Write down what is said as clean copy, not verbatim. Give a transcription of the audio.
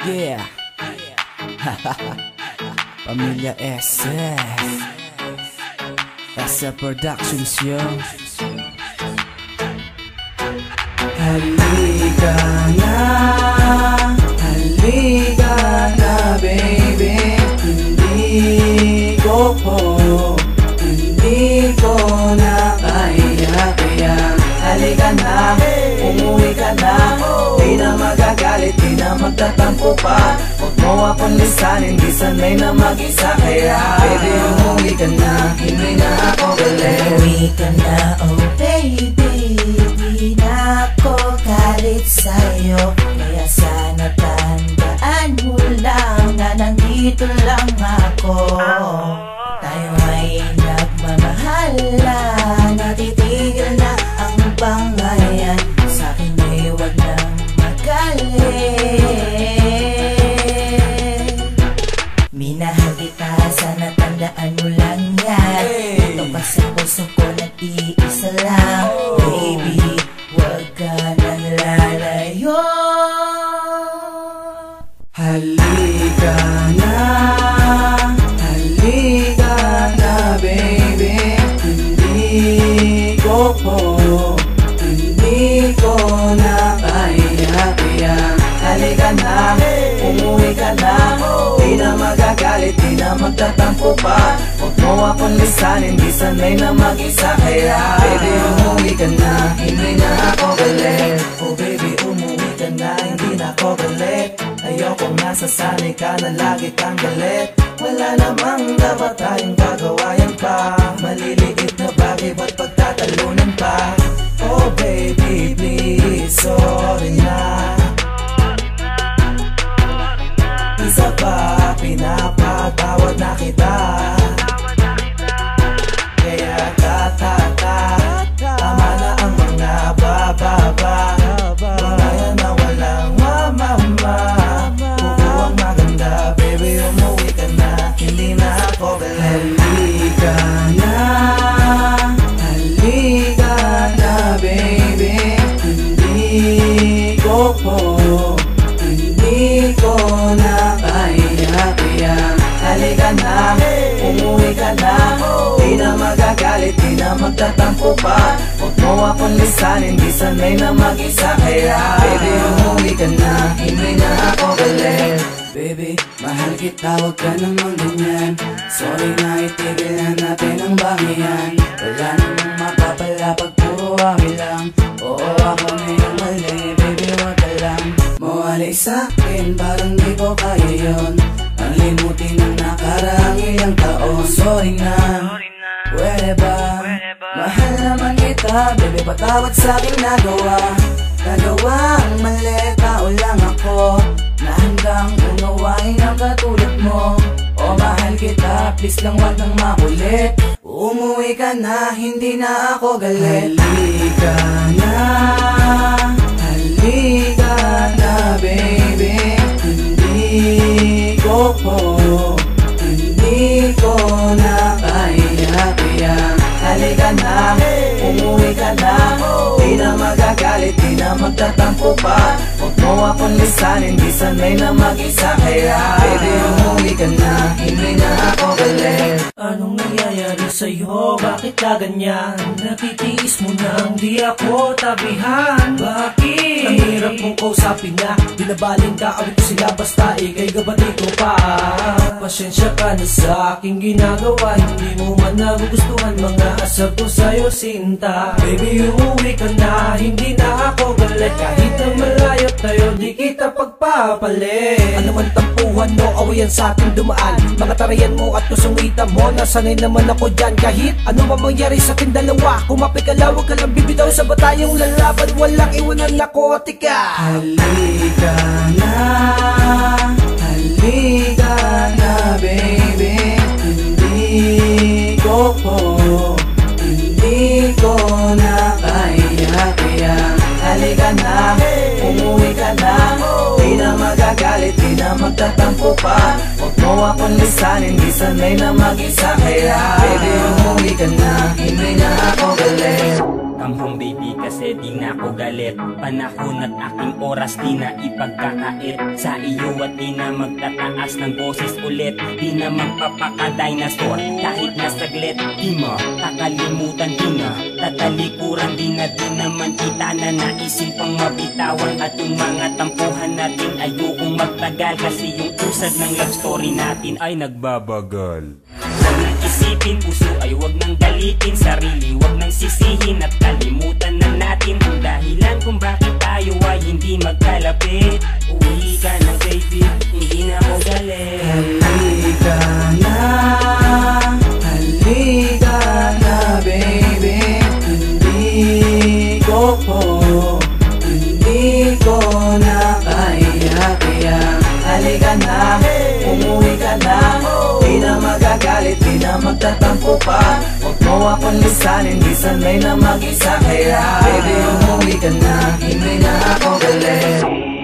Yeah. Pamilya SS SS Productions yun. Halika na baby. Hindi ko na kaya halika na, umuwi ka na. Di na magagalit, di na magtatampo pa. Huwag mo akong lisanin, di sanay na mag-isa. Kaya baby, umuwi ka na, hindi na ako galit. Umuwi ka na, oh baby, di na ako galit sa'yo. Kaya sana tandaan mo lang na nandito lang ako. Tayo ay nagmamahalan, natitigil na ang bangayan. Sa'kin ay huwag nang magalit. Minahal kita, sana tandaan mo lang yan. Ito ka sa puso ko, nag-iisa lang. Baby, huwag ka nang lalayo. Halika na baby. Hindi ko na kaya halika na, umuwi ka na. Di na magagalit, di na magtatampo pa. Huwag mo akong lisanin, di sanay na mag-isa. Kaya baby, umuwi ka na, hindi na ako galit. Oh baby, umuwi ka na, hindi na ako galit. Ayokong nasasanay ka na lagi kang galit. Wala namang dapat tayong gagawayan pa. Maliliit na bagay, ba't pagtatalunan pa? Oh baby, please, sorry na. Isa pa, pinapatawad na kita. Kaya tama na ang mga bababa. Mga yan na walang mamama. Kukuwang maganda, baby, umuwi ka na, hindi na ako galit. Halika na baby. Hindi ko na kaya halika na, umuwi ka na. Di na magagalit, di na magtatampo pa. Huwag mo akong lisanin, di sanay na mag-isa. Kaya baby, umuwi ka na, hindi na ako galit. Baby, mahal kita, huwag ka namang ganyan. Sorry na, itigil na natin ang bangayan. Wala namang mapapala pag puro akin lang. Oo, ako na yung mali, baby, huwag ka lang mawalay sa'kin, parang di ko kaya yun. Ang limutin ng nakaraang ilang taon. Sorry na, pwede ba? Mahal naman kita, baby, patawad sa'king nagawa ang mali, tao lang ako na hanggang unawain ang katulad mo. O mahal kita, please lang wag nang makulit. Umuwi ka na, hindi na ako galit. Halika na baby. Hindi ko na kaya halika na, umuwi ka na. Di na magagalit, di na magtatampo pa. Huwag mo akong lisanin, di sanay na mag-isa. Kaya baby, umuwi ka na, hindi na ako galit. Anong nangyayari sa'yo? Bakit ka ganyan? Natitiis mo nang di ako tabihan. Bakit? Ang hirap mong kausapin na. Binabaling ka, awit ko sila basta ikay gabati ko pa. Pasensya ka na sa aking ginagawa. Hindi mo man nagugustuhan mga asar ko sa'yo, sinta. Baby, umuwi ka na, hindi na ako galit. Kahit na malayo tayo, di kita pagpapalit. Ano man tampuhan mo, awayan sa aking dumaan. Mga tarayan mo at kusungitan mo, nasanay naman ako dyan. Kahit ano man mangyari sa ating dalawa, kumapi ka lang, huwag ka lang bibitaw sa batayong lalaban. Walang iwanan na kotika. Halika na baby. Hindi ko na kaya halika na, umuwi ka na. Di na magagalit, di na magtatampo pa. Huwag mo akong lisanin, di sanay na mag-isa. Kaya baby, umuwi ka na, hindi na ako galit. Come home baby kasi di na ako galit. Panahon at aking oras di na ipagkakait sa iyo at di na magtataas ng boses ulit. Di na magpapaka-dinosaur kahit na saglit. Di mo kakalimutan, di na tatalikuran. Di naman kita na naisin pang mabitawan. At yung mga tampuhan natin ayokong magtagal kasi yung usad ng love story natin ay nagbabagal. Huwag nang isipin, puso ay huwag nang galitin. Sarili huwag nang sisihin at kalimutan na natin kung dahilan kung bakit tayo ay hindi magkalapit. Uwi ka na baby, hindi na ako galit. Halika na, halika na baby. Hindi ko na kaya. Halika na, umuwi ka na. Di na magagalit, di na magtatampo pa. Huwag mo akong lisanin, di sanay na mag-isa. Kaya baby, umuwi ka na, hindi na ako galit.